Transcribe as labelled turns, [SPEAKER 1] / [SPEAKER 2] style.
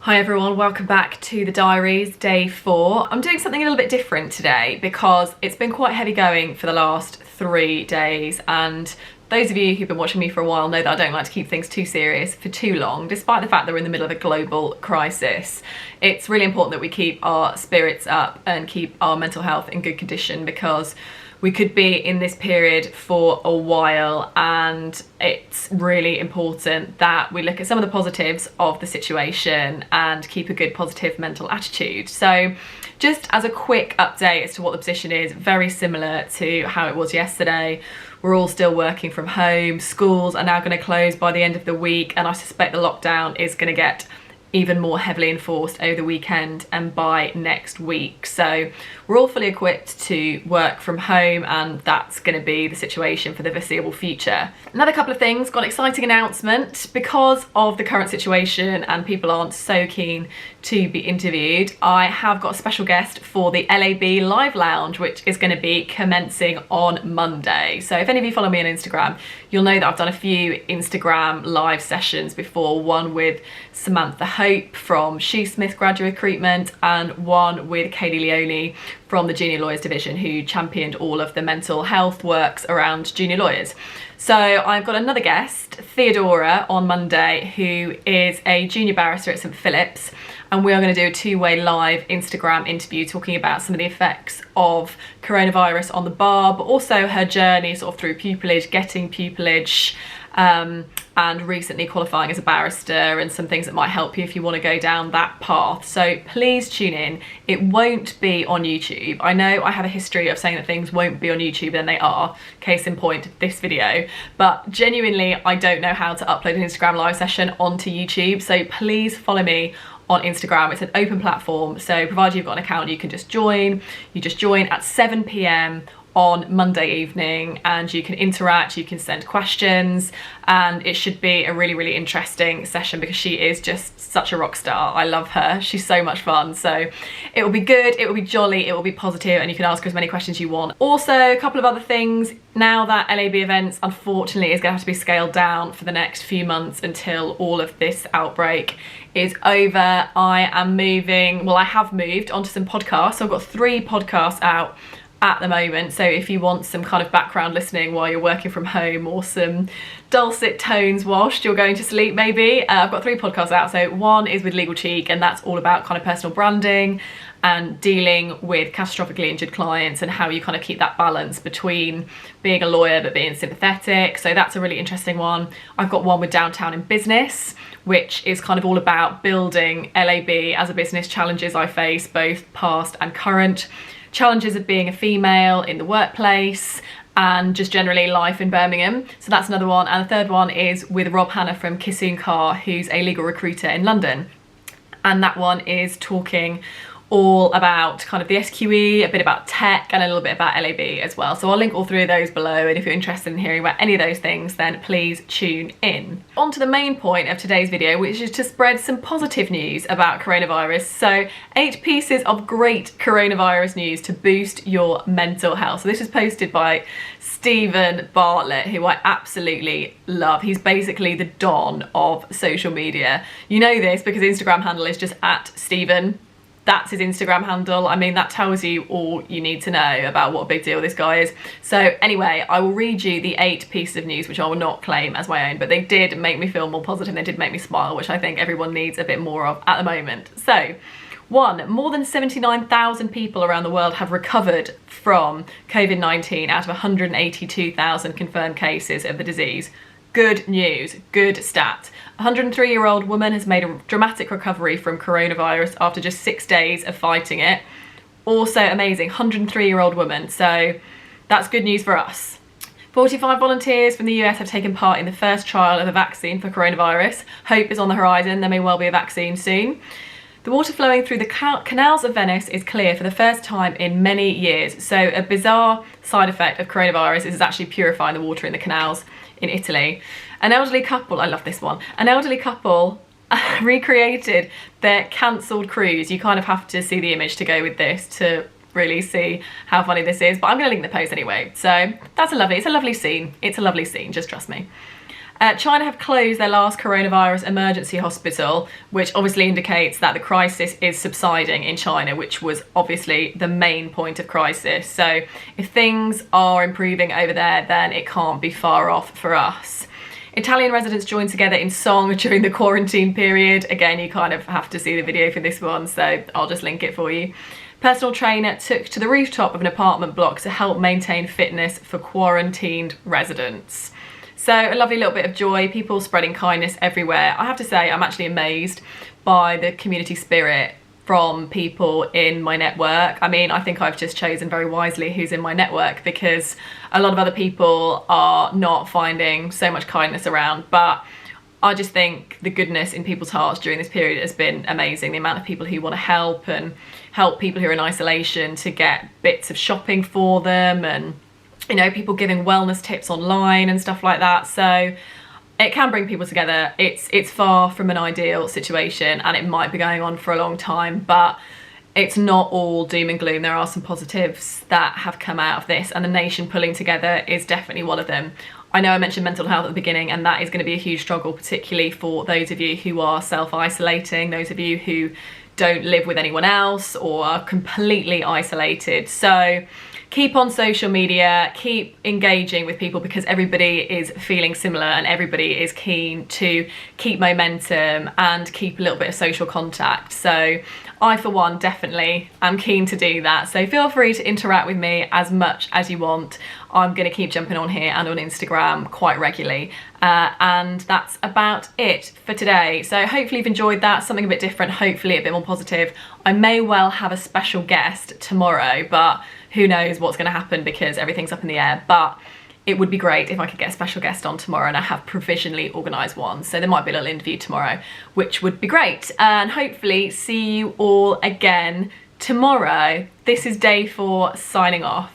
[SPEAKER 1] Hi everyone, welcome back to the Diaries, day 4. I'm doing something a little bit different today because it's been quite heavy going for the last 3 days, and those of you who've been watching me for a while know that I don't like to keep things too serious for too long, despite the fact that we're in the middle of a global crisis. It's really important that we keep our spirits up and keep our mental health in good condition, because we could be in this period for a while, and it's really important that we look at some of the positives of the situation and keep a good positive mental attitude. So just as a quick update as to what the position is, very similar to how it was yesterday. We're all still working from home. Schools are now going to close by the end of the week, and I suspect the lockdown is going to get even more heavily enforced over the weekend and by next week. So we're all fully equipped to work from home, and that's going to be the situation for the foreseeable future. Another couple of things, got an exciting announcement. Because of the current situation and people aren't so keen to be interviewed, I have got a special guest for the LAB Live Lounge, which is going to be commencing on Monday. So if any of you follow me on Instagram, you'll know that I've done a few Instagram live sessions before, one with Samantha Hope from Shoesmith Graduate Recruitment and one with Katie Leone from the Junior Lawyers Division, who championed all of the mental health works around junior lawyers. So I've got another guest, Theodora, on Monday, who is a junior barrister at St Philip's, and we are going to do a two-way live Instagram interview talking about some of the effects of coronavirus on the bar, but also her journey sort of through pupillage, getting pupillage, and recently qualifying as a barrister, and some things that might help you if you want to go down that path. So please tune in. It won't be on YouTube. I know I have a history of saying that things won't be on YouTube, and they are. Case in point, this video. But genuinely, I don't know how to upload an Instagram live session onto YouTube, so please follow me on Instagram. It's an open platform, so provided you've got an account, you can just join. You just join at 7 p.m. on Monday evening, and you can interact, you can send questions, and it should be a really interesting session because she is just such a rock star. I love her. She's so much fun. So it will be good, it will be jolly, it will be positive, and you can ask her as many questions you want. Also, a couple of other things. Now that LAB events unfortunately is going to have to be scaled down for the next few months until all of this outbreak is over, I am moving, well, I have moved onto some podcasts. So I've got 3 podcasts out at the moment, so if you want some kind of background listening while you're working from home, or some dulcet tones whilst you're going to sleep maybe, I've got 3 podcasts out. So one is with Legal Cheek, and that's all about kind of personal branding and dealing with catastrophically injured clients and how you kind of keep that balance between being a lawyer but being sympathetic. So that's a really interesting one. I've got one with Downtown in Business, which is kind of all about building LAB as a business, challenges I face, both past and current, challenges of being a female in the workplace, and just generally life in Birmingham. So that's another one. And the third one is with Rob Hanna from Kissoon Carr, who's a legal recruiter in London. And that one is talking all about kind of the SQE, a bit about tech, and a little bit about LAB as well. So I'll link all 3 of those below, and if you're interested in hearing about any of those things, then please tune in. On to the main point of today's video, which is to spread some positive news about coronavirus. So 8 pieces of great coronavirus news to boost your mental health. So this was posted by Stephen Bartlett, who I absolutely love. He's basically the Don of social media. You know this because his Instagram handle is just @Stephen. That's his Instagram handle. I mean, that tells you all you need to know about what a big deal this guy is. So anyway, I will read you the 8 pieces of news, which I will not claim as my own, but they did make me feel more positive. They did make me smile, which I think everyone needs a bit more of at the moment. So 1, more than 79,000 people around the world have recovered from COVID-19 out of 182,000 confirmed cases of the disease. Good news, good stat. A 103-year-old woman has made a dramatic recovery from coronavirus after just 6 days of fighting it. Also amazing, 103-year-old woman, so that's good news for us. 45 volunteers from the US have taken part in the first trial of a vaccine for coronavirus. Hope is on the horizon, there may well be a vaccine soon. The water flowing through the canals of Venice is clear for the first time in many years. So a bizarre side effect of coronavirus is actually purifying the water in the canals in Italy. An elderly couple, I love this one, an elderly couple recreated their cancelled cruise. You kind of have to see the image to go with this to really see how funny this is, but I'm going to link the post anyway. So that's it's a lovely scene. It's a lovely scene, just trust me. China have closed their last coronavirus emergency hospital, which obviously indicates that the crisis is subsiding in China, which was obviously the main point of crisis. So if things are improving over there, then it can't be far off for us. Italian residents joined together in song during the quarantine period. Again, you kind of have to see the video for this one, so I'll just link it for you. Personal trainer took to the rooftop of an apartment block to help maintain fitness for quarantined residents. So a lovely little bit of joy, people spreading kindness everywhere. I have to say, I'm actually amazed by the community spirit from people in my network. I mean, I think I've just chosen very wisely who's in my network, because a lot of other people are not finding so much kindness around. But I just think the goodness in people's hearts during this period has been amazing. The amount of people who want to help and help people who are in isolation to get bits of shopping for them, and you know, people giving wellness tips online and stuff like that. So it can bring people together. It's far from an ideal situation, and it might be going on for a long time, but it's not all doom and gloom. There are some positives that have come out of this, and the nation pulling together is definitely one of them. I know I mentioned mental health at the beginning, and that is going to be a huge struggle, particularly for those of you who are self-isolating, those of you who don't live with anyone else or are completely isolated. So keep on social media, keep engaging with people, because everybody is feeling similar and everybody is keen to keep momentum and keep a little bit of social contact. So I, for one, definitely am keen to do that. So feel free to interact with me as much as you want. I'm going to keep jumping on here and on Instagram quite regularly. And that's about it for today. So hopefully you've enjoyed that, something a bit different, hopefully a bit more positive. I may well have a special guest tomorrow, but who knows what's going to happen because everything's up in the air. But it would be great if I could get a special guest on tomorrow, and I have provisionally organised one. So there might be a little interview tomorrow, which would be great. And hopefully see you all again tomorrow. This is day 4 signing off.